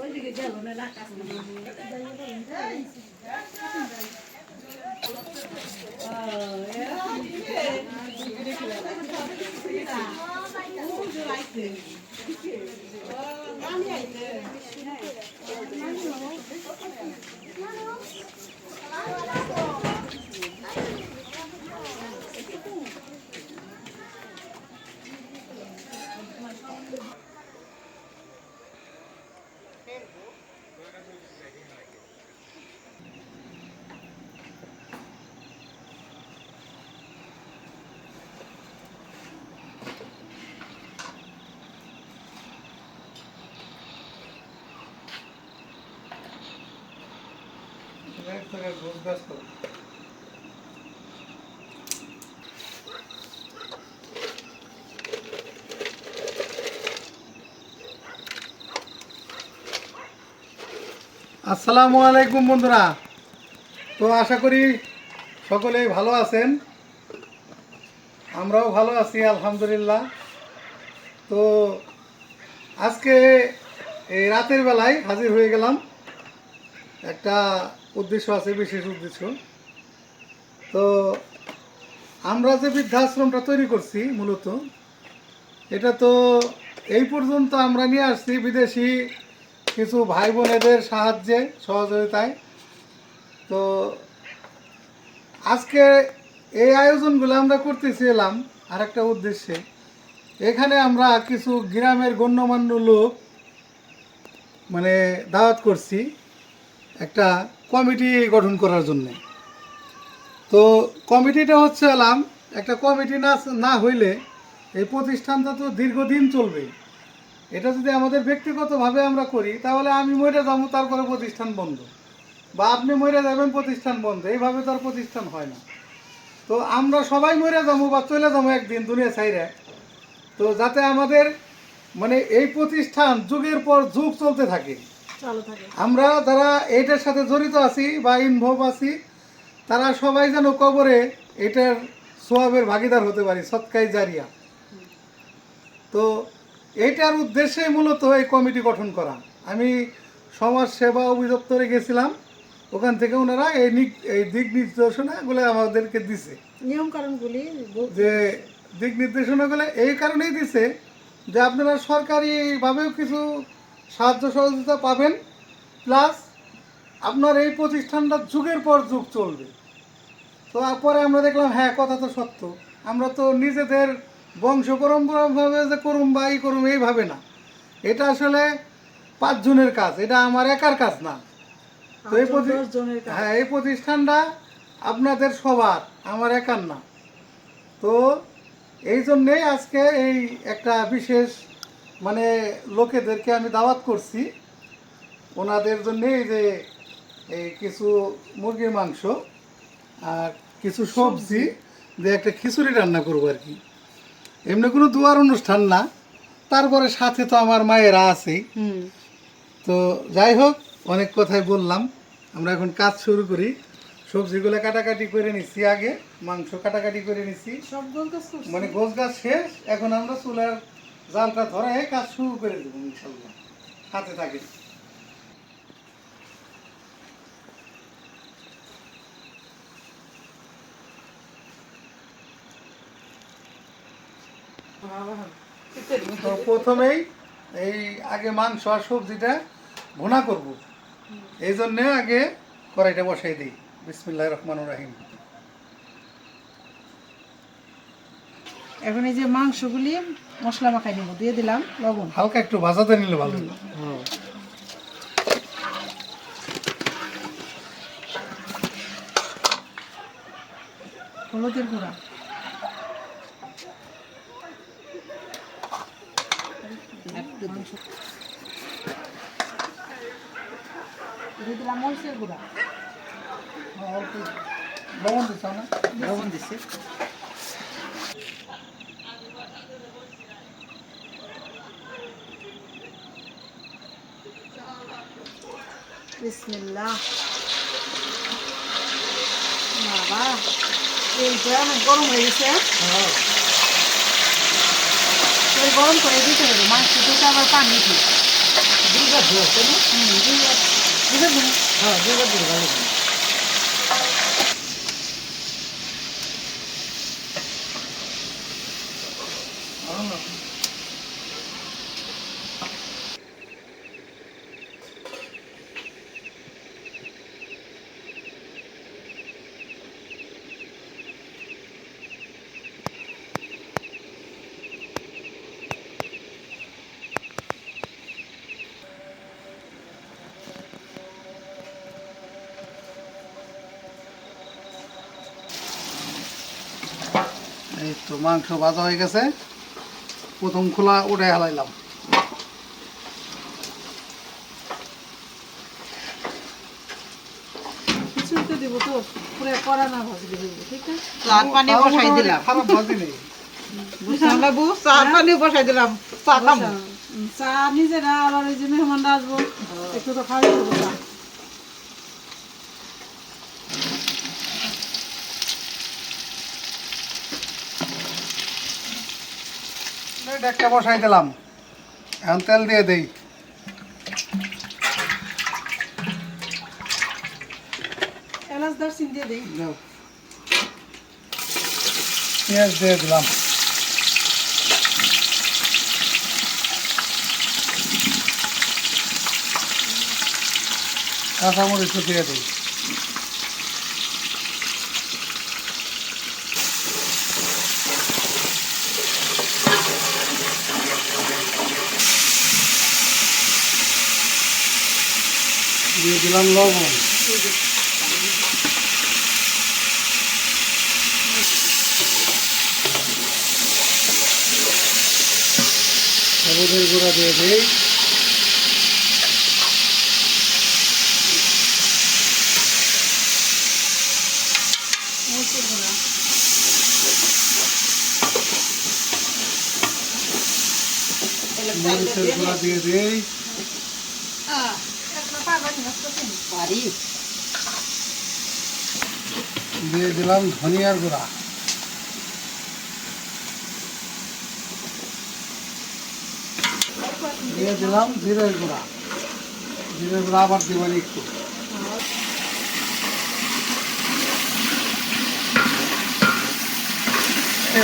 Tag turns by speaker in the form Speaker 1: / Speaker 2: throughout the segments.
Speaker 1: ওইদিকে গেল না
Speaker 2: আসসালামু আলাইকুম বন্ধুরা। তো আশা করি সকলেই ভালো আছেন, আমরাও ভালো আছি আলহামদুলিল্লাহ। তো আজকে এই রাতের বেলায় হাজির হয়ে গেলাম, একটা উদ্দেশ্য আছে, বিশেষ উদ্দেশ্য। তো আমরা যে বৃদ্ধাশ্রমটা তৈরি করছি মূলত এটা তো এই পর্যন্ত আমরা নিয়ে আসছি বিদেশি কিছু ভাই বোনেদের সাহায্যে সহযোগিতায়। তো আজকে এই আয়োজনগুলো আমরা করতেছিলাম আর একটা উদ্দেশ্যে। এখানে আমরা কিছু গ্রামের গণ্যমান্য লোক মানে দাওয়াত করছি একটা কমিটি গঠন করার জন্যে। তো কমিটিটা হচ্ছে একটা কমিটি না হইলে এই প্রতিষ্ঠানটা তো দীর্ঘদিন চলবে। এটা যদি আমাদের ব্যক্তিগতভাবে আমরা করি তাহলে আমি মরে যাবো, তারপরে প্রতিষ্ঠান বন্ধ, বা আপনি মরে যাবেন প্রতিষ্ঠান বন্ধ, এইভাবে তো আর প্রতিষ্ঠান হয় না। তো আমরা সবাই মরে যাবো বা চলে যাবো একদিন দুনিয়া ছাইরে, তো যাতে আমাদের মানে এই প্রতিষ্ঠান যুগের পর যুগ চলতে থাকে। আমরা যারা এইটার সাথে জড়িত আছি বা ইনভলভ আছি তারা সবাই যেন কবরে এটার সোয়াবের ভাগিদার হতে পারি, সৎকাই জারিয়া। তো এইটার উদ্দেশ্যেই মূলত এই কমিটি গঠন করা। আমি সমাজ সেবা অধিদপ্তরে গেছিলাম, ওখান থেকে ওনারা এই দিক নির্দেশনাগুলো আমাদেরকে দিছে,
Speaker 1: নিয়মকানুনগুলি
Speaker 2: যে দিক নির্দেশনাগুলো এই কারণেই দিছে যে আপনারা সরকারিভাবেও কিছু সাহায্য সহযোগিতা পাবেন, প্লাস আপনার এই প্রতিষ্ঠানটা যুগের পর যুগ চলবে। তো পরে আমরা দেখলাম হ্যাঁ, কথা তো সত্য। আমরা তো নিজেদের বংশ পরম্পরাভাবে যে করুম বা ই করুম এইভাবে না, এটা আসলে 5 জনের কাজ, এটা আমার একার কাজ না। তো এই প্রতিষ্ঠানটা আপনাদের সবার, আমার একার না। তো এই জন্যেই আজকে এই একটা বিশেষ মানে লোকেদেরকে আমি দাওয়াত করছি, ওনাদের জন্যে এই যে এই কিছু মুরগির মাংস আর কিছু সবজি দিয়ে একটা খিচুড়ি রান্না করবো আর কি। এমনি কোনো দুয়ার অনুষ্ঠান না, তারপরে সাথে তো আমার মায়েরা আছেই। তো যাই হোক, অনেক কথাই বললাম, আমরা এখন কাজ শুরু করি। সবজিগুলো কাটাকাটি করে নিচ্ছি, আগে মাংস কাটাকাটি করে নিচ্ছি,
Speaker 1: সব
Speaker 2: মানে গোছ গাছ শেষ। এখন আমরা চুলার জালটা ধরে কাজ শুরু করে দেবো ইনশাল্লাহ, হাতে থাকে। তো প্রথমেই এই আগে মাংস আর সবজিটা ভুনা করব, এই জন্যে আগে কড়াইটা বসাই দিই। বিসমিল্লাহির রহমানির রহিম।
Speaker 1: এখন এই যে মাংসগুলি মশলা মাখাই নিব, দিয়ে দিলাম লবণ,
Speaker 2: হালকা একটু ভাজাতে নিলে ভালো।
Speaker 1: হলুদের গুঁড়া, দিয়ে দিলাম মরিচের গুঁড়া,
Speaker 2: অল্প লবণ দিচ্ছ না?
Speaker 1: লবণ দিচ্ছি, বিসমিল্লাহ। বাবা, তেলটা অনেক গরম হয়ে গেছে। তেল গরম করে দিতে হবে, মাংস থেকে আবার পানি দিই।
Speaker 2: দুইবার ধোয়া তাই না?
Speaker 1: দুইবার দিন।
Speaker 2: হ্যাঁ, দুইবার দিলে ভালো হবে। এই তো মাংস ভাজা হয়ে গেছে, প্রথম খোলা উঠে হালাইলাম।
Speaker 1: কিছুতে দিব তো, পুরো কড়া না ভাজলে দিব, ঠিক আছে?
Speaker 3: চার পানি বসাই দিলাম।
Speaker 2: খারাপ ভাজি নেই।
Speaker 3: বুঝলাম না বউ, চার পানি বসাই দিলাম, চা খাবো।
Speaker 1: চা নিজেরা আবার ওই যে মেহমানরা আসবো, একটু তো খাওয়াই দেবো চা।
Speaker 2: একটা বসাই দিলাম, এখন তেল দিয়ে দেই।
Speaker 1: এলাচ দারচিনি দিয়ে দিই।
Speaker 2: পেঁয়াজ দিয়ে দিলাম, কাঁচামরিচ দিয়ে দিই, দিয়ে দিলাম লবণ, হলুদের গুঁড়া দিয়ে দিই,
Speaker 1: মরিচের গুঁড়া।
Speaker 2: মরিচের গুঁড়া দিয়ে দিই,
Speaker 1: একটা পারবানি ভাজতেছি।
Speaker 3: পারি।
Speaker 2: দিয়ে দিলাম ধনিয়ার গুঁড়া, দিয়ে দিলাম জিরের গুঁড়া। জিরের গুঁড়া আবার দিবেন একটু।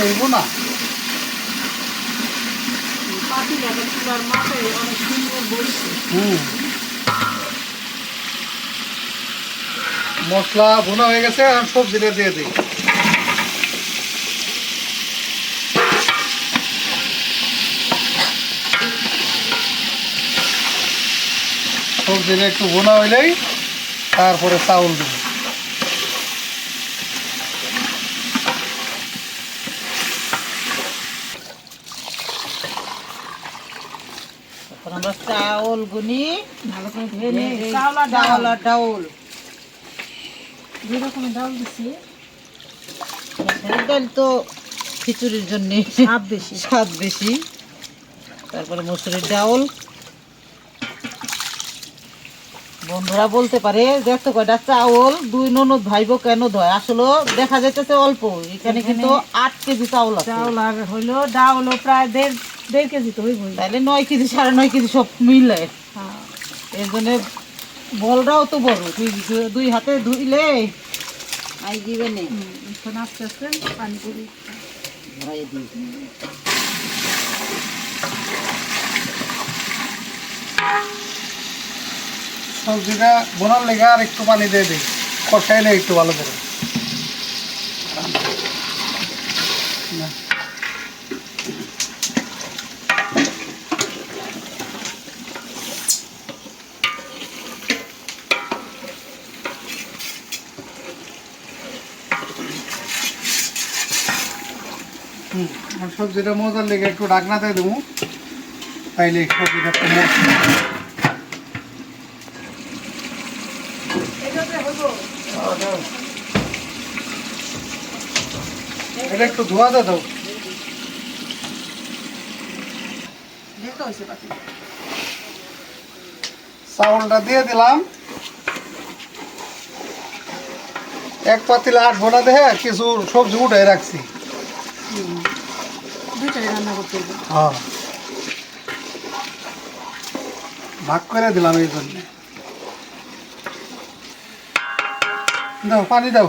Speaker 2: এইবো না,
Speaker 1: পাতি লাগা চুলার মাথায় অনেক সুন্দর বলছে।
Speaker 2: মশলা ভুনা হয়ে গেছে, আর সবজিটা দিয়ে দিই। সবজিটা একটু ভুনা হইলেই তারপরে চাউল দিব।
Speaker 3: এখন আমরা চাউল গুনি,
Speaker 1: ভালো করে ধুয়ে নিয়ে চাউল আর
Speaker 3: চাউল
Speaker 1: ডাল,
Speaker 3: আর ডাউল।
Speaker 1: দুই রকমের ডাল দিছি।
Speaker 3: মসুরের ডাল তো খিচুড়ির জন্য
Speaker 1: স্বাদ বেশি।
Speaker 3: স্বাদ বেশি। তারপরে মসুরের ডাউল। বন্ধুরা বলতে পারে দেখতো কয়টা চাউল দুই ননদ ভাইবো কেন ধয়, আসলে দেখা যাইতেছে অল্প, এখানে কিন্তু 8 কেজি চাউল আছে।
Speaker 1: চাউল আর হইলো ডাউলও প্রায় দেড় কেজি তো হইবই।
Speaker 3: তাহলে 9 কেজি 9.5 কেজি সব মিলে।
Speaker 1: হ্যাঁ।
Speaker 3: এর জন্য বলটাও তো বড়, দুই হাতে ধুইলে আই দিবে নে।
Speaker 1: এখন আস্তে আস্তে পানি করি।
Speaker 3: ভরাই দিই।
Speaker 2: সবজিটা বোনার লেগে আর একটু পানি দিয়ে দিই, কষাইলে একটু ভালো করে। না, আর সবজিটা মজার লেগে একটু ঢাকনাতে দেবো, তাইলে সবজিটা একটু এটা একটু ধোয়া দাও। চাউলটা দিয়ে দিলাম, এক পাতিল 8 ভোনা দেখে কিছু সবজি উঠাই রাখছি।
Speaker 1: দুইটাই রান্না করতে হবে।
Speaker 2: হ্যাঁ, ভাগ করে দিলাম এই জন্য। দাও পানি দাও।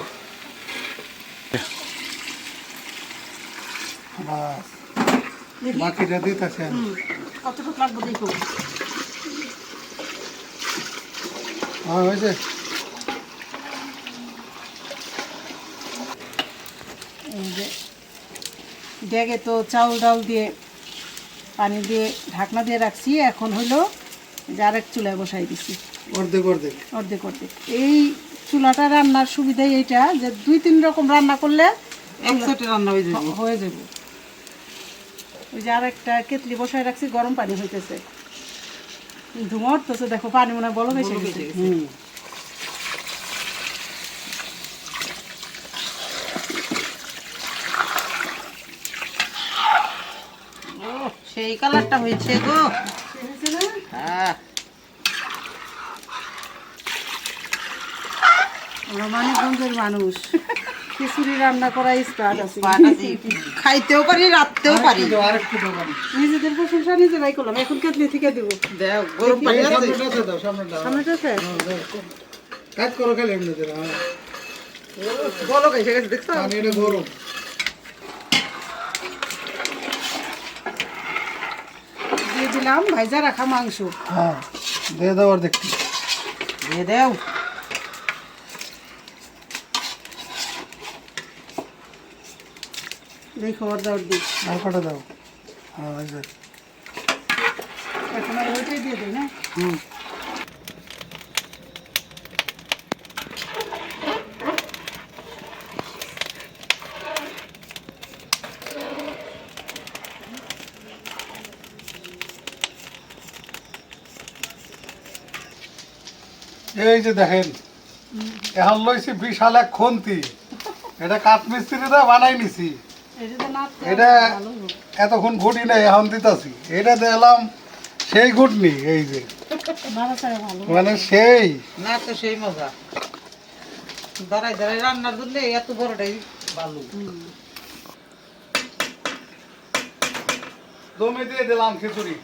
Speaker 2: বাস,
Speaker 1: দেখি
Speaker 2: বাকিটা দিতেছে।
Speaker 1: কতটুকু লাগবে দেখো।
Speaker 2: হ্যাঁ হয়েছে।
Speaker 1: এই যে ড্যাগে তো চাউল ডাল দিয়ে পানি দিয়ে ঢাকনা দিয়ে রাখছি, এখন হলো যে আরেক চুলায় বসাই দিছি
Speaker 2: অর্ধেক অর্ধেক।
Speaker 1: অর্ধেক অর্ধেক। এই চুলাটা রান্নার সুবিধাই এইটা যে 2-3 রকম রান্না করলে
Speaker 3: একসাথে রান্না হয়ে যাবে।
Speaker 1: হয়ে যাবে। ওই যে আরেকটা কেতলি বসাই রাখছি, গরম পানি হইতেছে, ধুমা উঠতেছে, দেখো পানি মনে হয় বলক এসে গেছে।
Speaker 3: ও সেই কালারটা হয়েছে গো।
Speaker 1: হয়েছে না?
Speaker 3: হ্যাঁ,
Speaker 1: আমরা মানিকগঞ্জের মানুষ, খিচুড়ি রান্না করা স্টার্ট আছে।
Speaker 3: খাইতেও পারি, রাখতেও পারি।
Speaker 2: আরেকটু দাও পানি।
Speaker 1: নিজেদের প্রশংসা নিজেরাই করলাম, এখন কেতলি থেকে দেবো।
Speaker 3: দেও গরম পানি
Speaker 2: এই
Speaker 3: আছে।
Speaker 2: সামনেটাতে দাও, সামনেটা।
Speaker 1: সামনেটা আছে?
Speaker 2: কাজ করো খালি এমনিতে। হ্যাঁ,
Speaker 3: বলো এসে গেছে দেখছো?
Speaker 2: পানি এটা গরম।
Speaker 1: দিয়ে দিলাম ভাইজা রাখা মাংস।
Speaker 2: হ্যাঁ, দিয়ে দাও আর দেখি।
Speaker 3: দিয়ে দেও।
Speaker 1: দেখো অর্ধা অর্ধি।
Speaker 2: আর কটা দাও। হ্যাঁ হয়েছে।
Speaker 1: এখন আর ওইটাই দিয়ে দিই না।
Speaker 2: হুম। এই যে দেখেন, এখন লইছি বিশাল এক খন্তি। এটা কাঠমিস্ত্রিরা বানাই নিছি।
Speaker 1: এটা তো নাড়তে
Speaker 2: এটা
Speaker 1: ভালো হবে।
Speaker 2: এতক্ষণ ঘুটি নাই, এখন দিতাছি। এটা দেখলাম সেই ঘুটনি, এই যে
Speaker 1: নাড়াচাড়া ভালো।
Speaker 2: মানে সেই।
Speaker 3: না তো সেই মজা। দাঁড়াই দাঁড়াই রান্নার জন্য এত বড়টাই ভালো।
Speaker 2: দমে দিয়ে দিলাম খিচুড়ি।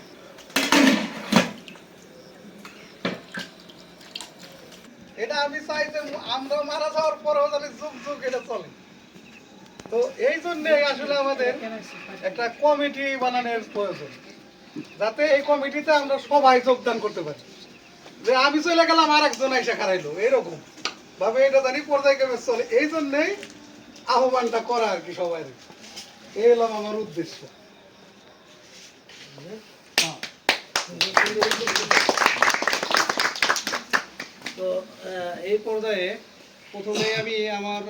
Speaker 2: এটা আমি চাই যে আমরা মারা যাওয়ার পরেও জানি যুগ যুগ এটা চলে। তো এই জন্য আসলে আমাদের একটা কমিটি বানানোর প্রয়োজন, যাতে এই কমিটিতে আমরা সবাই যোগদান করতে পারি। যে আমি চলে গেলাম আর একজন এসে খারাইলো, এরকম ভাবে এটা জানি পর্যায়ক্রমে চলে। এই জন্যই আহ্বানটা করা আর কি সবাই। এই হলাম আমার উদ্দেশ্য।
Speaker 4: তো এই পর্যায়ে প্রথমে আমি আমার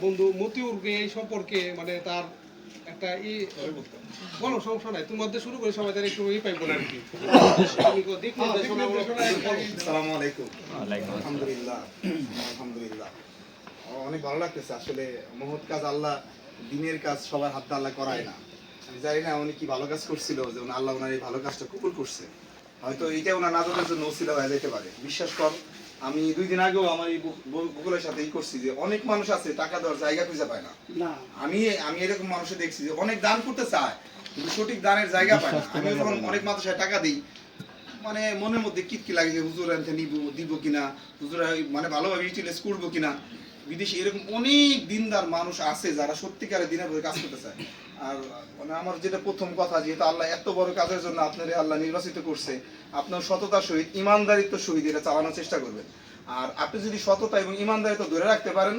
Speaker 4: বন্ধু মতিউরকে এই সম্পর্কে মানে তার একটা বলো, সমস্যা নাই, তোমার দিয়ে শুরু করে সবাই তার একটু পাইবো না আর কি। দিক নির্দেশনা
Speaker 5: আসসালামু আলাইকুম। আলহামদুলিল্লাহ, আলহামদুলিল্লাহ। অনেক ভালো লাগতেছে আসলে। মহৎ কাজ আল্লাহ, দিনের কাজ সবার হাত দিয়ে আল্লাহ করায় না। আমি জানি না উনি কি ভালো কাজ করছিল যে আল্লাহ ওনার এই ভালো কাজটা কবুল করছে। হয়তো এইটা ওনার নাজাতের জন্য ওসিলা হয়ে যেতে পারে। বিশ্বাস কর, আমি 2 দিন আগেও আমার এই গুগলের সাথে করছি যে অনেক মানুষ আছে টাকা দেওয়ার জায়গা খুঁজে পায় না। আমি এরকম মানুষে দেখছি যে অনেক দান করতে চায় কিন্তু সঠিক দানের জায়গা পায় না। আমি যখন অনেক মাদ্রাসায় টাকা দিই, মানে মনের মধ্যে কিটকি লাগে যে হুজুর আনতে দিব কিনা, হুজুর মানে ভালোভাবে ইউটিলাইজ করবো কিনা। বিদেশে এরকম অনেক দিনদার মানুষ আছে যারা সত্যিকারের দিনের পরে কাজ করতে চায়। আর মানে আমার যেটা প্রথম কথা, যেহেতু আল্লাহ এত বড় কাজের জন্য আপনার আল্লাহ নির্বাচিত করছে, আপনার সততার সহিত ইমানদারিত্ব সহিত এটা চালানোর চেষ্টা করবেন। আর আপনি যদি সততা এবং ইমানদারিত্ব ধরে রাখতে পারেন,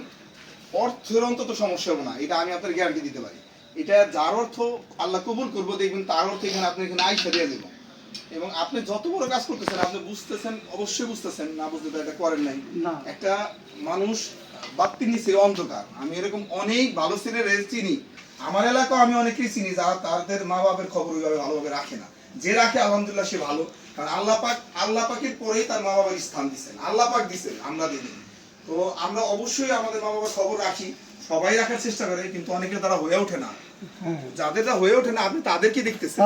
Speaker 5: অর্থের অন্তত সমস্যা হবে না, এটা আমি আপনার গ্যারান্টি দিতে পারি। এটা যার অর্থ আল্লাহ কবুল করবো, দেখবেন তার অর্থ এখানে আপনি এখানে আইসা দিয়ে দেবেন। এবং আপনি যত বড় কাজ করতেছেন, আপনি বুঝতেছেন, অবশ্যই বুঝতেছেন, না বুঝতে তো এটা করেন নাই। একটা মানুষ বাত্তি নিচে অন্ধকার। আমি এরকম অনেক ভালো ছেলের চিনি, আমার এলাকাও আমি অনেকেই চিনি যারা তাদের মা বাপের খবর ওইভাবে ভালোভাবে রাখে না। যে রাখে আলহামদুলিল্লাহ সে ভালো, কারণ আল্লাহ পাকের পরেই তার মা বাবার স্থান দিচ্ছেন, আল্লাহ পাক দিচ্ছেন, আমরা দিই। তো আমরা অবশ্যই আমাদের মা বাবার খবর রাখি, সবাই রাখার চেষ্টা করে, কিন্তু অনেকে তারা হয়ে ওঠে না। যাদেরটা হয়ে ওঠে না আপনি তাদেরকে দেখতেছেন,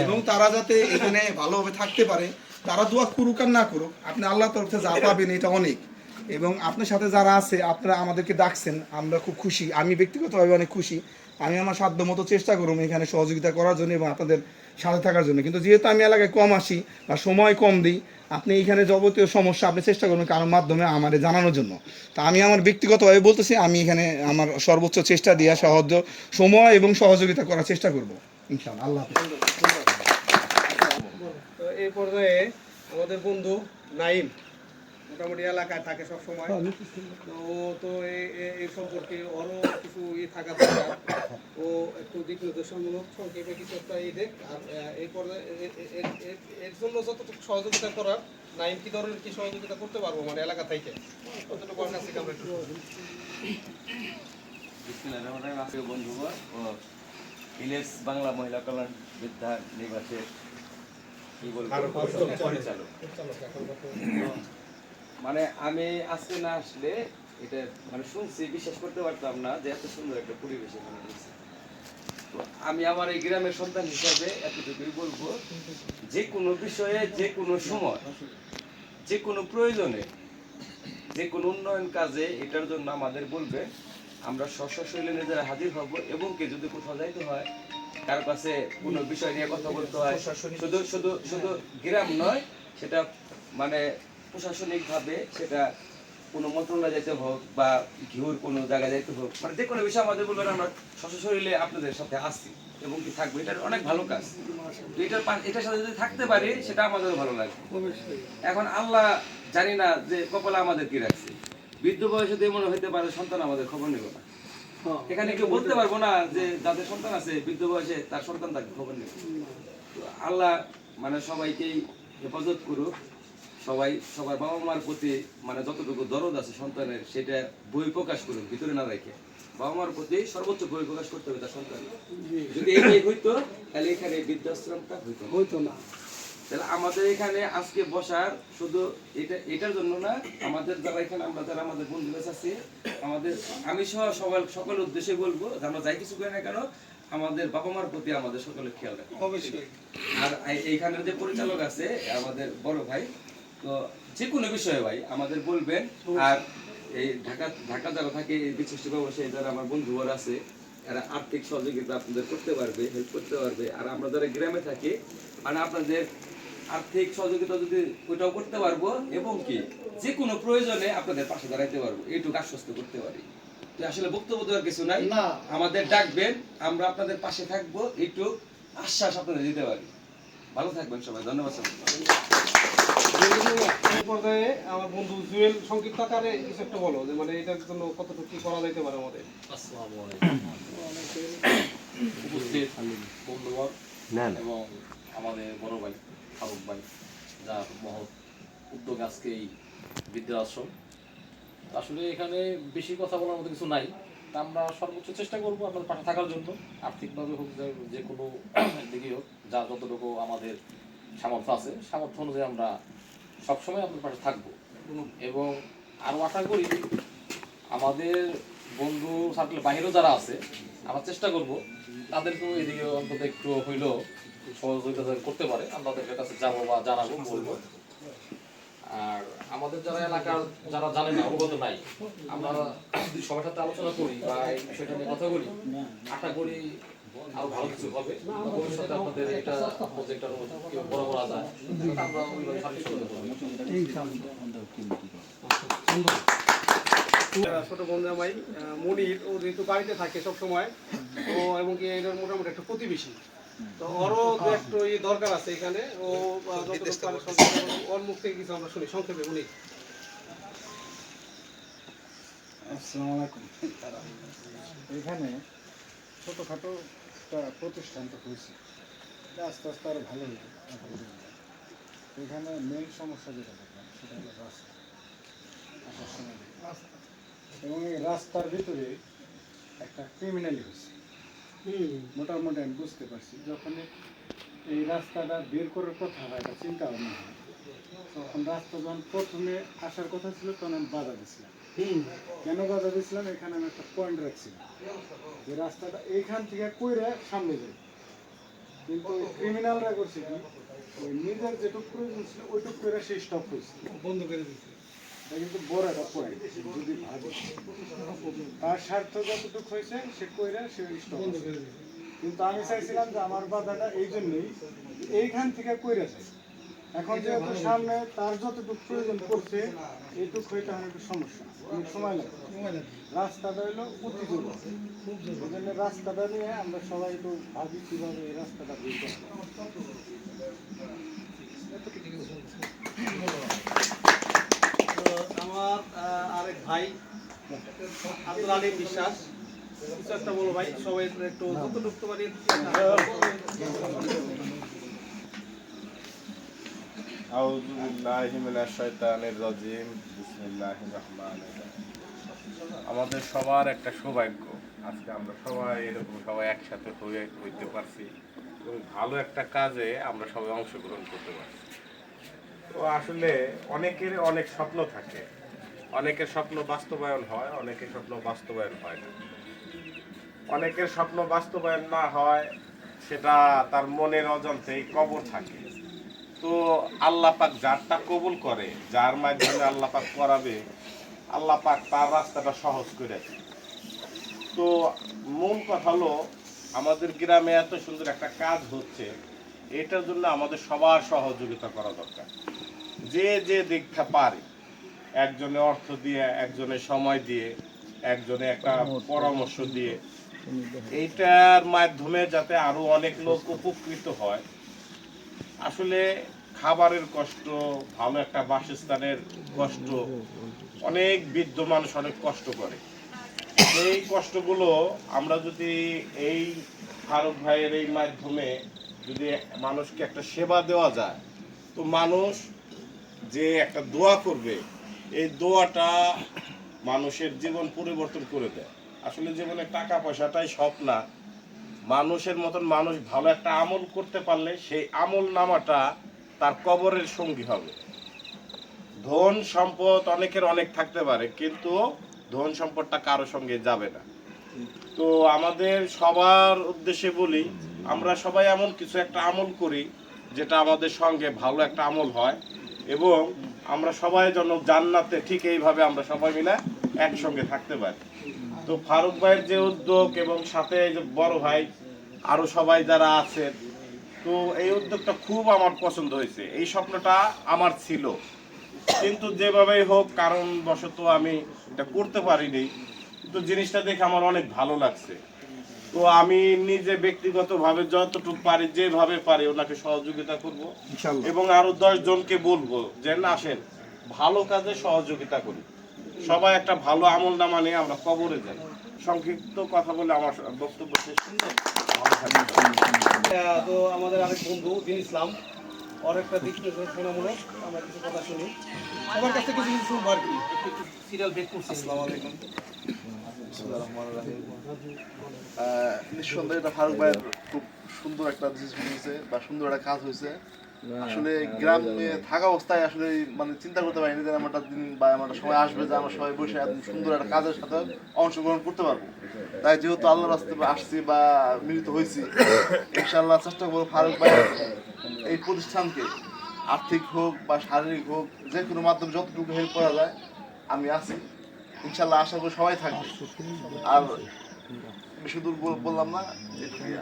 Speaker 5: এবং তারা যাতে এখানে ভালোভাবে থাকতে পারে, তারা দোয়া করুক আর না করুক, আপনি আল্লাহ তরফে যা পাবেন এটা অনেক। এবং আপনার সাথে যারা আছে আপনারা আমাদেরকে ডাকছেন, আমরা খুব খুশি। আমি ব্যক্তিগতভাবে অনেক খুশি। আমি আমার সাধ্য মতো চেষ্টা করব এখানে সহযোগিতা করার জন্য এবং আপনাদের সাথে থাকার জন্য। কিন্তু যেহেতু আমি এলাকায় কম আসি বা সময় কম দিই, আপনি এখানে যাবতীয় সমস্যা আপনি চেষ্টা করবেন কারোর মাধ্যমে আমাদের জানানোর জন্য। তা আমি আমার ব্যক্তিগতভাবে বলতেছি, আমি এখানে আমার সর্বোচ্চ চেষ্টা দিয়ে সাহায্য, সময় এবং সহযোগিতা করার চেষ্টা করব ইনশাআল্লাহ। আল্লাহ হাফেজ।
Speaker 4: তো এই পর্যায়ে আমাদের বন্ধু নাইম মোটামুটি এলাকায় থাকে সব সময়। তো তো এই সম্পর্কে ওরও কিছু থাকা দরকার। ও একটু দিক নির্দেশনমূলক সংক্ষেপে কিছু একটা দেখ। আর এই পর্যায়ে এর জন্য যতটুকু সহযোগিতা করার, নাইম কি ধরনের কি সহযোগিতা করতে পারবো মানে এলাকা থেকে কতটুকু কাছ থেকে আমরা একটু
Speaker 6: প্রিয় বন্ধুগণ ও ইলেস বাংলা মহিলা কল্যাণ বিদ্যা নিবাসের কি বলবো পরিচালক। মানে আমি আজকে না আসলে এটা মানে শুনছি, বিশ্বাস করতে পারতাম না যে এত সুন্দর একটা পরিবেশ এখানে রয়েছে। তো আমি আমার এই গ্রামের সন্তান হিসাবে এতটুকুই বলবো, যে কোনো বিষয়ে, যে কোনো সময়, যে কোনো প্রয়োজনে, যে কোনো উন্নয়ন কাজে এটার জন্য আমাদের বলবে, আমরা সশরীরে নিজেরা হাজির হব। এবং কি যদি কোথাও যাইতে হয়, কারো কাছে কোনো বিষয় নিয়ে কথা বলতে হয়, শুধু শুধু শুধু গ্রাম নয়, সেটা মানে প্রশাসনিকভাবে সেটা কোনো মন্ত্রণালয় যেতে হোক বা ঘিউর কোনো জায়গায় যেতে হোক, মানে যে কোনো বিষয় আমাদের বলবেন, আমরা সশরীরে আপনাদের সাথে আসছি এবং কি থাকবো। এটার অনেক ভালো কাজ। তো এটার সাথে যদি থাকতে পারি সেটা আমাদেরও ভালো লাগবে। এখন আল্লাহ জানি না যে কপালে আমাদের কি রাখছে, বৃদ্ধ বয়সে দিয়ে মনে হইতে পারে সন্তান আমাদের খবর নেব না। এখানে কেউ বলতে পারবো না যে যাদের সন্তান আছে বৃদ্ধ বয়সে তার সন্তান তাকে খবর নেবে। তো আল্লাহ মানে সবাইকেই হেফাজত করুক। সবাই সবার বাবা মার প্রতি মানে যতটুকু দরদ আছে সন্তানের, সেটা বই প্রকাশ করুক, ভিতরে না রেখে। বাবা মার প্রতি সর্বোচ্চ বই প্রকাশ করতে হবে তার সন্তান। যদি এটাই হইতো তাহলে এখানে বৃদ্ধাশ্রমটা হইতো না। তাহলে আমাদের এখানে আজকে বসার শুধু এটার জন্য না, আমাদের যারা এখানে আমরা যারা আমাদের বন্ধু আছি, আমাদের আমি সহ সকলের উদ্দেশ্যে বলবো যে আমরা যাই কিছু করি না কেন, আমাদের বাবা মার প্রতি আমাদের সকলের খেয়াল রাখবো অবশ্যই। আর এইখানের যে পরিচালক আছে আমাদের বড় ভাই, তো যে কোনো বিষয়ে ভাই আমাদের বলবেন। আর এই ঢাকা যারা থাকে বিশিষ্ট ব্যবসায়ী যারা আমার বন্ধুরা আছে, এরা আর্থিক সহযোগিতা আপনাদের করতে পারবে, হেল্প করতে পারবে। আর আমরা যারা গ্রামে থাকি মানে আপনাদের আর্থিক সহযোগিতা যদি ওইটাও করতে পারবো এবং কি যে কোনো প্রয়োজনে আপনাদের পাশে দাঁড়াইতে পারবো, এইটুকু আশ্বস্ত করতে পারি। তো আসলে বক্তব্য দেওয়ার কিছু নাই, আমাদের ডাকবেন, আমরা আপনাদের পাশে থাকবো, এইটুকু আশ্বাস আপনাদের দিতে পারি। ভালো থাকবেন সবাই, ধন্যবাদ।
Speaker 4: এই পর্যায়ে আমার বন্ধু জুয়েল সংক্ষিপ্ত আকারে কিছু একটা বলো যে মানে এটার জন্য কতটুকু কি করা যাইতে পারে আমাদের।
Speaker 7: আসসালামু আলাইকুম উপস্থিত বন্ধুবর এবং আমাদের বড় ভাই ফারুক ভাই, যার মহৎ উদ্যোগ আজকে এই বৃদ্ধাশ্রম। আসলে এখানে বেশি কথা বলার মতো কিছু নাই। তা আমরা সর্বোচ্চ চেষ্টা করবো আপনাদের পাশে থাকার জন্য, আর্থিকভাবে হোক, যে কোনো দিকেই হোক, যা যতটুকু আমাদের সামর্থ্য আছে সামর্থ্য অনুযায়ী আমরা সবসময় আপনার পাশে থাকবো। এবং আরও আশা করি আমাদের বন্ধু সার্কেলের বাইরেও যারা আছে, আমরা চেষ্টা করব তাদেরকেও এদিকে অন্তত একটু হইলেও সহযোগিতা করতে পারে, আমরা তাদের কাছে যাবো বা জানাবো, বলবো। আর আমাদের যারা এলাকার যারা জানে না, অবগত নাই, আমরা যদি সবার সাথে আলোচনা করি বা এই বিষয়টা নিয়ে কথা বলি, আশা করি আরো ভালো কিছু হবে। ভবিষ্যতে আপনাদের এটা প্রজেক্ট আরো বড় করা যায়, আমরা ওইভাবে সাহায্য করতে পারবো।
Speaker 4: ছোট বন্ধু জামাই মনির, ও যেহেতু বাড়িতে থাকে সব সময়, ও এবং কি এটার মোটামুটি একটু প্রতিবেশী, তো ওরও একটু দরকার আছে এখানে। ও ওর মুখ থেকে কিছু আমরা শুনি সংক্ষেপে। উনি
Speaker 2: আসসালামু আলাইকুম। এখানে ছোটোখাটো একটা প্রতিষ্ঠান তো হয়েছে, আস্তে আস্তে আরও ভালো হইল। এখানে মেন সমস্যা যেটা দেখলাম সেটা হলো রাস্তা, আসার সময় রাস্তা, এবং এই রাস্তার ভিতরে একটা ক্রিমিনালি হয়েছে। মোটামুটি আমি বুঝতে পারছি যখন এই রাস্তাটা বের করার কথা হয়, একটা চিন্তা ভাবনা হয়, তখন রাস্তা যখন প্রথমে আসার কথা ছিল তখন আমি বাধা দিয়েছিলাম। কেন বাধা দিয়েছিলাম? এখানে আমি একটা পয়েন্ট রাখছিলাম যে রাস্তাটা এইখান থেকে কইরা সামনে যায়, কিন্তু ক্রিমিনালরা করছে কি, ওই নিজের যেটুকু প্রয়োজন ছিল ওইটুকু করে সেই স্টপ হয়েছে,
Speaker 4: বন্ধ করে দিচ্ছে।
Speaker 2: এটা কিন্তু বড় একটা পয়েন্ট যদি ভাবে তার স্বার্থ যতটুকু হয়েছে সে কইরা সে স্টপ কিন্তু আমি চাইছিলাম যে আমার বাধাটা এই জন্যই এইখান থেকে কইরা যায় এখন যেহেতু সামনে তার যতটুকু প্রয়োজন পড়ছে এইটুকু হইতে আমার একটু সমস্যা অনেক সময় লাগে রাস্তাটা হইলো অতি জরুরি ওই জন্য রাস্তাটা নিয়ে আমরা সবাই একটু ভাবি কীভাবে এই রাস্তাটা বের করবো।
Speaker 4: তো আমার আরেক ভাই আব্দুল আলী বিশ্বাস কিছু একটা বলো ভাই, সবাই একটু যতটুকু পারি
Speaker 8: আউযু বিল্লাহি মিনাশ শাইতানির রাজিম বিসমিল্লাহির রহমানির রহিম। আমাদের সবার একটা সৌভাগ্য, আজকে আমরা সবাই এরকম সবাই একসাথে হইতে পারছি এবং ভালো একটা কাজে আমরা সবাই অংশগ্রহণ করতে পারছি। তো আসলে অনেকের অনেক স্বপ্ন থাকে, অনেকের স্বপ্ন বাস্তবায়ন হয়, অনেকের স্বপ্ন বাস্তবায়ন হয় না। অনেকের স্বপ্ন বাস্তবায়ন না হয় সেটা তার মনের অজান্তেই কবর থাকে। তো আল্লাহ পাক যারটা কবুল করে, যার মাধ্যমে আল্লাহ পাক করাবে, আল্লাহ পাক তার রাস্তাটা সহজ করে দেয়। তো মূল কথা হলো আমাদের গ্রামে এত সুন্দর একটা কাজ হচ্ছে, এটার জন্য আমাদের সবার সহযোগিতা করা দরকার। যে যে দিকটা পারে, একজনে অর্থ দিয়ে, একজনে সময় দিয়ে, একজনে একটা পরামর্শ দিয়ে, এইটার মাধ্যমে যাতে আরো অনেক লোক উপকৃত হয়। আসলে খাবারের কষ্ট, ভালো একটা বাসস্থানের কষ্ট, অনেক বৃদ্ধ মানুষ অনেক কষ্ট করে। এই কষ্টগুলো আমরা যদি এই ফারুক ভাইয়ের এই মাধ্যমে যদি মানুষকে একটা সেবা দেওয়া যায়, তো মানুষ যে একটা দোয়া করবে, এই দোয়াটা মানুষের জীবন পরিবর্তন করে দেয়। আসলে জীবনে টাকা পয়সাটাই সব না, মানুষের মতন মানুষ ভালো একটা আমল করতে পারলে সেই আমল নামাটা তার কবরের সঙ্গী হবে। ধন সম্পদ অনেকের অনেক থাকতে পারে, কিন্তু ধন সম্পদটা কারো সঙ্গে যাবে না। তো আমাদের সবার উদ্দেশ্যে বলি, আমরা সবাই এমন কিছু একটা আমল করি যেটা আমাদের সঙ্গে ভালো একটা আমল হয় এবং আমরা সবাই যেন জান্নাতে ঠিক এইভাবে আমরা সবাই মিলে একসঙ্গে থাকতে পারি। তো ফারুক ভাইয়ের যে উদ্যোগ এবং সাথে এই যে বড় ভাই আরো সবাই যারা আছেন, তো এই উদ্যোগটা খুব আমার পছন্দ হয়েছে। এই স্বপ্নটা আমার ছিল, কিন্তু যেভাবেই হোক কারণবশত আমি এটা করতে পারিনি, কিন্তু জিনিসটা দেখে আমার অনেক ভালো লাগছে। তো আমি নিজে ব্যক্তিগতভাবে যতটুকু পারি, যেভাবে পারি ওনাকে সহযোগিতা করব এবং আরো 10 জনকে বলবো যে না আসেন ভালো কাজে সহযোগিতা করি, সবাই একটা ভালো আমল নামা নিয়ে আমরা কবরে যাই। সংক্ষিপ্ত কথা বলে আমার বক্তব্য শেষ করলাম। ভালো থাকবেন।
Speaker 4: তো আমাদের আরেক বন্ধু দিন ইসলাম, ওর একটা দিক শোনামূলক আমরা কিছু কথা শুনি, সবার কাছ থেকে কিছু কিছু শুনবো আর কি। একটু সিরিয়াল ব্রেক করছি।
Speaker 5: আসসালামু আলাইকুম। বিসমিল্লাহির রহমানির রহিম। নিঃসন্দেহে এটা ফারুক ভাইয়ের খুব সুন্দর একটা ডিসিশন হয়েছে বা সুন্দর একটা কাজ হয়েছে। আসলে গ্রামে থাকা অবস্থায় আসলে মানে চিন্তা করতে পারিনি যে আমার একটা দিন বা আমার একটা সময় আসবে যে আমরা সবাই বসে এত সুন্দর একটা কাজের সাথে অংশগ্রহণ করতে পারবো। তাই যেহেতু আল্লাহর রাস্তায় আসছি বা মিলিত হয়েছি, ইনশাআল্লাহ চেষ্টা করবো ফারুক ভাইয়ের এই প্রতিষ্ঠানকে আর্থিক হোক বা শারীরিক হোক যে কোনো মাধ্যমে যতটুকু হেল্প করা যায় আমি আছি। ইনশাআল্লাহ আশা করি সবাই থাকবে। আর বেশি দূর বললাম না, এটুকুই।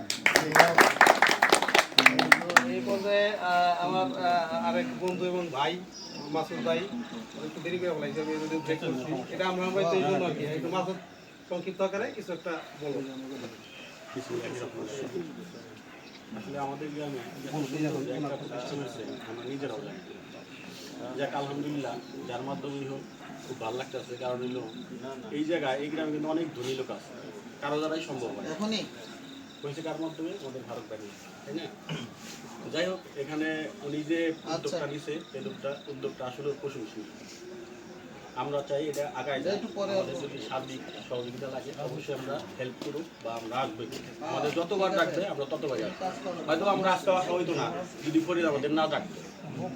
Speaker 4: এই পর্যায়ে আমার আরেক বন্ধু এবং ভাই মাসুদ ভাই একটু দেরি করে বলাইছে, আমি যদি ব্রেক করছি এটা আমরা তো এই জন্য আর কি। একটু মাসুদ সংক্ষিপ্ত আকারে কিছু একটা বলো।
Speaker 9: আসলে আমাদের গ্রামে একটা প্রতিষ্ঠান আছে, আমরা নিজেরাও জানি। যাক আলহামদুলিল্লাহ, যার মাধ্যমে হোক খুব ভালো লাগতেছে। কারণ হলো এই জায়গায় এই গ্রামে কিন্তু অনেক ধনী লোক আছে, কারো দ্বারাই সম্ভব হয় হয়েছে কার মাধ্যমে আমাদের ভারত বাহিনী, তাই না? যাই হোক, এখানে উনি যে উদ্যোগটা নিছে এই উদ্যোগটা আসলে প্রশংসনীয়। আমরা চাই এটা আগায় যায়। আমাদের যদি সার্বিক সহযোগিতা লাগে অবশ্যই আমরা হেল্প করুক বা আমরা আসবো। আমাদের যতবার ডাকবে আমরা ততবার আসবো। হয়তো আমরা আজকে আসা হইতো না যদি ফরিদ আমাদের না ডাকতো।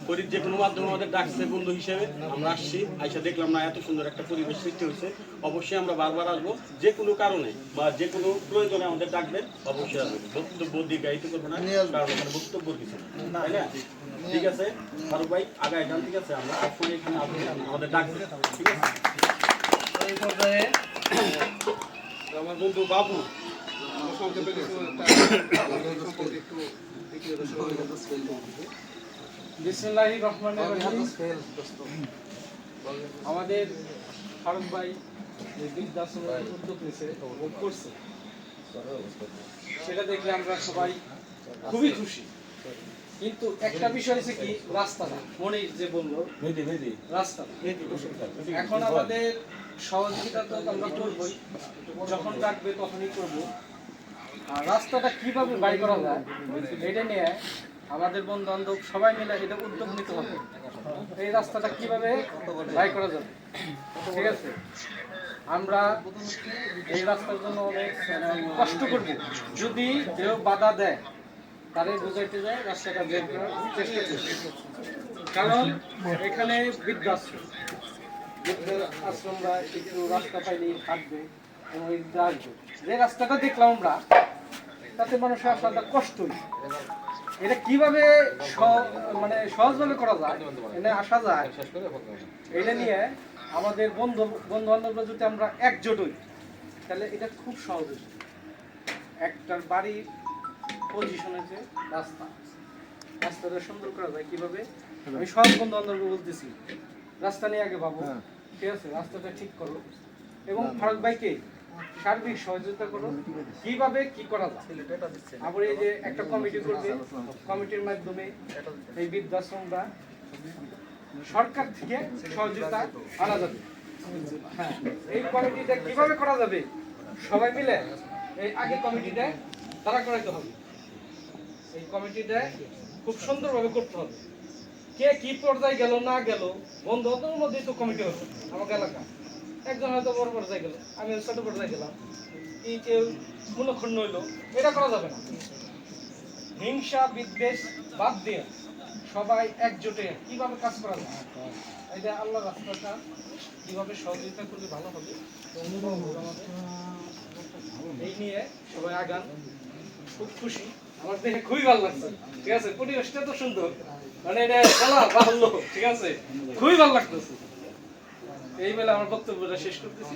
Speaker 9: ফরিদ যে কোনো মাধ্যমে আমাদের ডাকছে বন্ধু হিসেবে, আমরা আসছি, আইসা দেখলাম না এত সুন্দর একটা পরিবেশ সৃষ্টি হয়েছে। অবশ্যই আমরা বারবার আসবো, যে কোনো কারণে বা যে কোনো প্রয়োজনে আমাদের ডাকবে অবশ্যই আসবো। বক্তব্য দীর্ঘায়িত করবো না, কারণ এখানে বক্তব্য কিছু না, তাই না? ঠিক আছে ফারুক ভাই, আগায় যান। ঠিক আছে, আমরা সবসময় এখানে আসবো, আমাদের ডাকবে। ঠিক আছে,
Speaker 4: এই পর্যায়ে আমার বন্ধু বাবু আমার সংক্ষেপে কিছু একটা সম্পর্কে একটু ব্যক্তিগত
Speaker 10: বিসমিল্লাহির রহমানির রহিম। আমাদের ফারুক ভাই যে বৃদ্ধাশ্রমের উদ্যোগ নিয়েছে ও করছে, সেটা দেখলে আমরা সবাই খুবই খুশি। কিন্তু একটা বিষয় হচ্ছে কি, রাস্তাটা মনির যে বললো রাস্তা, এখন আমাদের সহযোগিতা তো আমরা করবই, যখন ডাকবে তখনই করব। আর রাস্তাটা কিভাবে বাড়ি করা যায় এটা নিয়ে আমাদের বন্ধু বান্ধব সবাই মিলে এটা উদ্যোগ নিতে হবে। এই রাস্তাটা কিভাবে বাই করা যাবে, ঠিক আছে? আমরা এই রাস্তার জন্য অনেক কষ্ট করব। যদি কেউ বাধা দেয় তারে বুঝাইতে যায় রাস্তাটা বের করার চেষ্টা করবে। কারণ এখানে বৃদ্ধাশ্রম, বৃদ্ধাশ্রমরা একটু রাস্তা পাইলেই থাকবে এবং আসবে। যে রাস্তাটা দেখলাম আমরা, তাতে মানুষের আসলে কষ্টই। এটা কিভাবে মানে সহজভাবে করা যায়, এনে আসা যায়, এটা নিয়ে আমাদের বন্ধু বান্ধবরা যদি আমরা একজোট হই তাহলে এটা খুব সহজ। একটার বাড়ির পজিশনে যে রাস্তাটা সুন্দর করা যায় কিভাবে, আমি সব বন্ধু বান্ধবকে বলতেছি রাস্তা নিয়ে আগে ভাবো, ঠিক আছে? রাস্তাটা ঠিক করো এবং ফারুক ভাইকে সার্বিক সহযোগিতা করো কিভাবে কি করা যায়। আবার এই যে একটা কমিটি করবে, কমিটির মাধ্যমে এই বৃদ্ধাশ্রমটা সরকার থেকে সহযোগিতা আনা যাবে। হ্যাঁ, এই কমিটিটা কিভাবে করা যাবে, সবাই মিলে এই আগে কমিটিটা তারা করাইতে হবে। এই কমিটিটা খুব সুন্দরভাবে করতে হবে। কে কি পর্যায়ে গেল না গেল, বন্ধু বান্ধবের মধ্যেই তো কমিটি হবে। আমাকে এলাকা একজন হয়তো বড় পর্যায়ে গেল, আমি ছোট পর্যায়ে গেলাম, কি কেউ মূলক্ষণ হইলো, এটা করা যাবে না। হিংসা বিদ্বেষ বাদ দিয়ে সবাই একজোটে কিভাবে কাজ করা যায়, এটা আল্লাহ রাস্তাটা কিভাবে সহযোগিতা করলে ভালো হবে, এই নিয়ে সবাই আগান। খুব খুশি, আমার দেখে খুবই ভালো লাগছে। ঠিক আছে, পরিবেশটা তো সুন্দর, মানে এটা বলা ভালো, ঠিক আছে, খুবই ভালো লাগতেছে। এই বেলা আমার বক্তব্যটা শেষ করতেছি।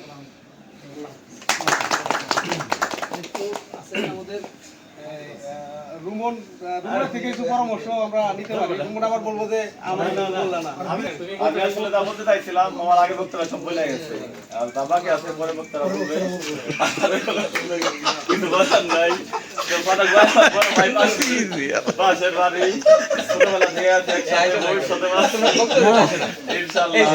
Speaker 4: আমাদের রুমন থেকে কিছু পরামর্শ আমরা নিতে পারি। রুমন আবার বলবো যে আমরা বললাম না,
Speaker 11: আমি আসলে যা বলতে চাইছিলাম আমার আগে বক্তব্য সব বলে গেছে, আর বাবাকে আজকে পরে বক্তব্য বলবে, কিন্তু বলার নাই। পাশের বাড়ি ছোটবেলা থেকে আছে, একসাথে ভবিষ্যতে ইনশাআল্লাহ।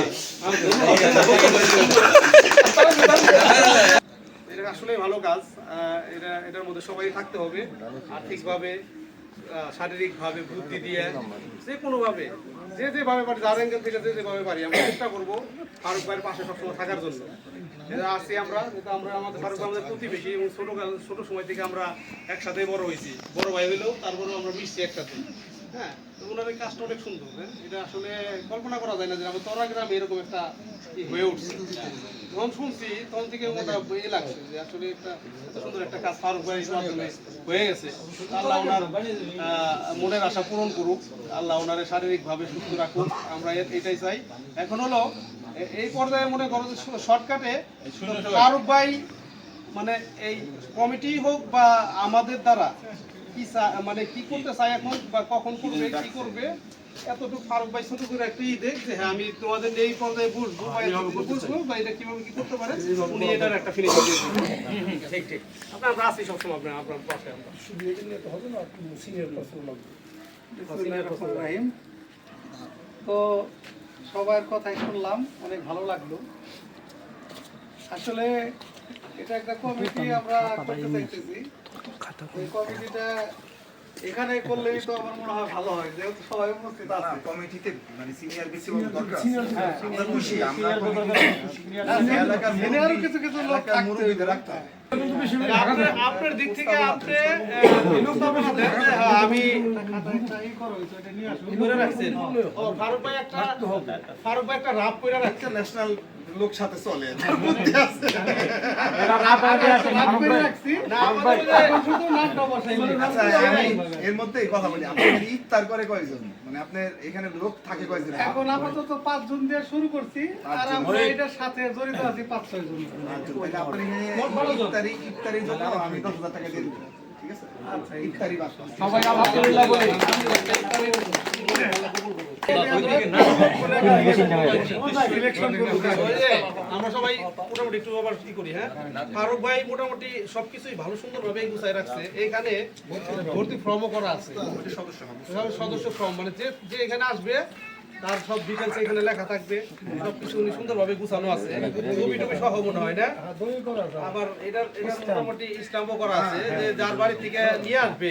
Speaker 4: এটা আসলে ভালো কাজ। এটার মধ্যে সবাই থাকতে হবে, আর্থিকভাবে, শারীরিকভাবে, বুদ্ধি দিয়ে, যে কোনোভাবে, যেভাবে পারি, যার অ্যাঙ্গেল থেকে যেভাবে পারি আমরা চেষ্টা করবো ফারুক ভাইয়ের পাশে সবসময় থাকার জন্য। আসছি আমরা, যেহেতু আমরা আমাদের ফারুক ভাই আমাদের প্রতিবেশী এবং ছোট সময় থেকে আমরা একসাথে বড় হয়েছি, বড় ভাই হইলেও তারপরেও আমরা মিশছি একসাথে। হ্যাঁ, তো ওনার এই কাজটা অনেক সুন্দর। হ্যাঁ, এটা আসলে কল্পনা করা যায় না যে আমাদের তরা গ্রামে এরকম একটা হয়ে উঠছে। যখন শুনছি তখন থেকে ওটা লাগছে যে আসলে একটা এত সুন্দর একটা কাজ ফারুক ভাইয়ের মাধ্যমে হয়ে গেছে। আল্লাহ ওনার মনের আশা পূরণ করুক, আল্লাহ ওনারে শারীরিকভাবে সুস্থ রাখুক, আমরা এটাই চাই। এখন হলো এই পর্যায়ে মনে করো যে শর্টকাটে ফারুক ভাই মানে এই কমিটি হোক বা আমাদের দ্বারা কি মানে কি করতে চাই এখন বা কখন করবে কি করবে, এতটুকু ফারুক ভাই ছোট করে একটা দেখ যে হ্যাঁ আমি তোমাদের এই পর্যায়ে বুঝবো বা এটা কিভাবে কি করতে পারে, উনি এটার একটা ফিনিশিং দিয়ে দিবেন। ঠিক ঠিক, আমরা আছি সবসময় আপনার পাশে। আমরা শুধু এটা নিয়ে তো হবে না, সিনিয়র পার্সন লাগবে।
Speaker 2: তো সবার কথাই শুনলাম, অনেক ভালো লাগলো। আসলে এটা একটা কমিটি আমরা করতে চাইতেছি। এই কমিটিটা এখানে করলেই তো আমার মনে হয় ভালো হয়, যেহেতু সবাই উপস্থিত আছে।
Speaker 5: কমিটিতে মানে সিনিয়র বেশি দরকার আছে।
Speaker 2: হ্যাঁ,
Speaker 5: আমরা খুশি, আমরা এলাকার
Speaker 2: সিনিয়র কিছু কিছু লোক থাকতে
Speaker 5: মুরব্বীদের রাখতে হবে।
Speaker 4: আপনার দিক থেকে আপনি আমি করে রাখছেন। ও, ফারুক ভাই একটা রাপ করে রাখছেন।
Speaker 5: ন্যাশনাল লোক সাথে চলে আচ্ছা, আমি এর মধ্যেই কথা বলি, আপনার ইফতার করে কয়জন, মানে আপনার এখানে লোক থাকে কয়জন?
Speaker 2: এখন আপাতত 5 জন দিয়ে শুরু করছি, আর আমরা এটার সাথে জড়িত আছি 5-6 জন।
Speaker 5: তাহলে আপনার এখানে ইফতারির জন্য আমি 10,000 টাকা দিয়ে দেবো, ঠিক আছে? আচ্ছা, ইফতারি বাসা
Speaker 10: সবাই আলহামদুলিল্লাহ বলি।
Speaker 4: আমরা সবাই মোটামুটি একটু আবার কি করি, হ্যাঁ ফারুক ভাই মোটামুটি সবকিছুই ভালো সুন্দর ভাবে গুছাই রাখছে। এখানে ভর্তি ফর্মও করা আছে, সদস্য ফর্ম, মানে যে যে এখানে আসবে তার সব ডিটেলস এখানে লেখা থাকবে, সবকিছু উনি সুন্দরভাবে গুছানো আছে, ছবি টবি সহ মনে হয় না? আবার এটার মোটামুটি স্ট্যাম্পও করা আছে যে যার বাড়ি থেকে নিয়ে আসবে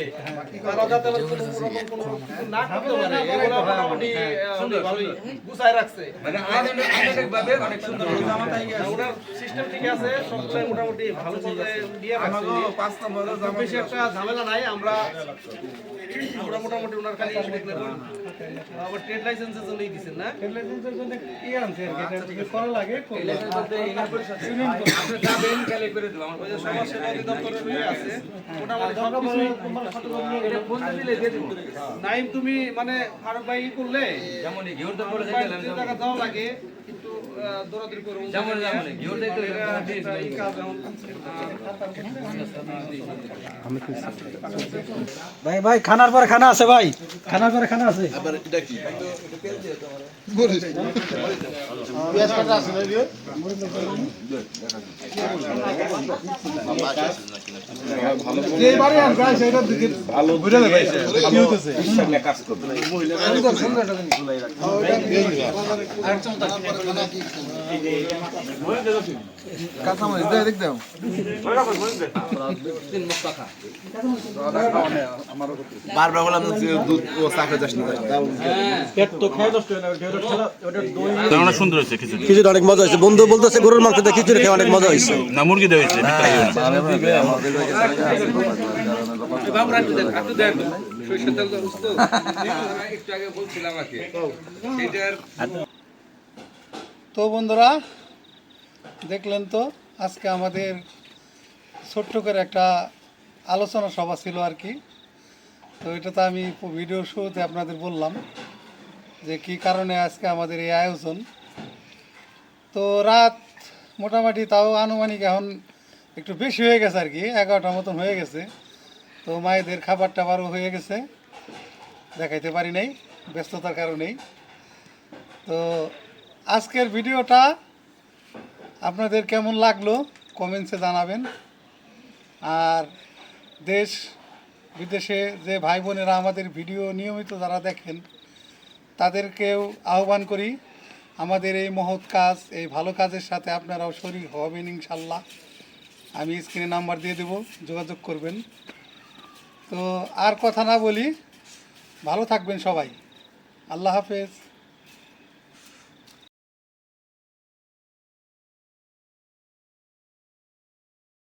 Speaker 4: তারা যাতে আবার কোনো রকম কোনো কিছু না করতে পারে, এগুলো মোটামুটি উনি ভালোই গুছাই রাখছে।
Speaker 6: মানে আধুনিকভাবে অনেক সুন্দর
Speaker 4: ওনার সিস্টেম ঠিক আছে, সবটাই মোটামুটি ভালো করে দিয়ে রাখছে।
Speaker 5: আমাকে 5 নম্বরে
Speaker 4: খুব বেশি একটা ঝামেলা নাই, আমরা মোটামুটি ওনার খালি আবার ট্রেড লাইসেন্সের জন্য দিচ্ছেন না?
Speaker 2: লাইসেন্সের জন্য কি আনছে আর কি, এটা যদি করা লাগে করবে।
Speaker 4: সমাজসেবা অধিদপ্তরের ইয়ে আছে, মোটামুটি সবকিছুই
Speaker 6: এটা বলতে দিলে দিয়ে দেবো।
Speaker 4: নাইম তুমি মানে ফারুক ভাই ই করলে
Speaker 6: যেমন ঘিওর তো করে
Speaker 4: যে টাকা দেওয়া লাগে একটু দৌড়াদৌড়ি করুন,
Speaker 6: যেমন ঘিওর দেখতে
Speaker 10: ভাই ভাই খানার পরে খানা আছে, ভাই খানার পরে খানা আছে।
Speaker 5: বারবার বললাম যে দুধ ও চাকরি যাস না,
Speaker 10: খিচুড়ি অনেক মজা হয়েছে, বন্ধু বলতেছে গরুর মাংস দিয়ে খিচুড়ি খেয়ে অনেক মজা হয়েছে।
Speaker 11: না মুরগি দেওয়া হয়েছে।
Speaker 6: একটু আগে বলছিলাম আমাকে সেটার
Speaker 2: তো বন্ধুরা দেখলেন তো আজকে আমাদের ছোট্ট করে একটা আলোচনা সভা ছিল আর কি। তো এটা তো আমি ভিডিও শুরুতে আপনাদের বললাম যে কি কারণে আজকে আমাদের এই আয়োজন। তো রাত মোটামুটি তাও আনুমানিক এখন একটু বেশি হয়ে গেছে আর কি, 11টার মতন হয়ে গেছে। তো মায়েদের খাবার টাবারও হয়ে গেছে, দেখাইতে পারি নাই ব্যস্ততার কারণেই। তো আজকের ভিডিওটা আপনাদের কেমন লাগলো কমেন্টসে জানাবেন। আর দেশ বিদেশে যে ভাই বোনেরা আমাদের ভিডিও নিয়মিত যারা দেখেন তাদেরকেও আহ্বান করি আমাদের এই মহৎ কাজ, এই ভালো কাজের সাথে আপনারাও শরীক হবেন ইনশাল্লাহ। আমি স্ক্রিনে নাম্বার দিয়ে দেব, যোগাযোগ করবেন। তো আর কথা না বলি, ভালো থাকবেন সবাই, আল্লাহ হাফেজ।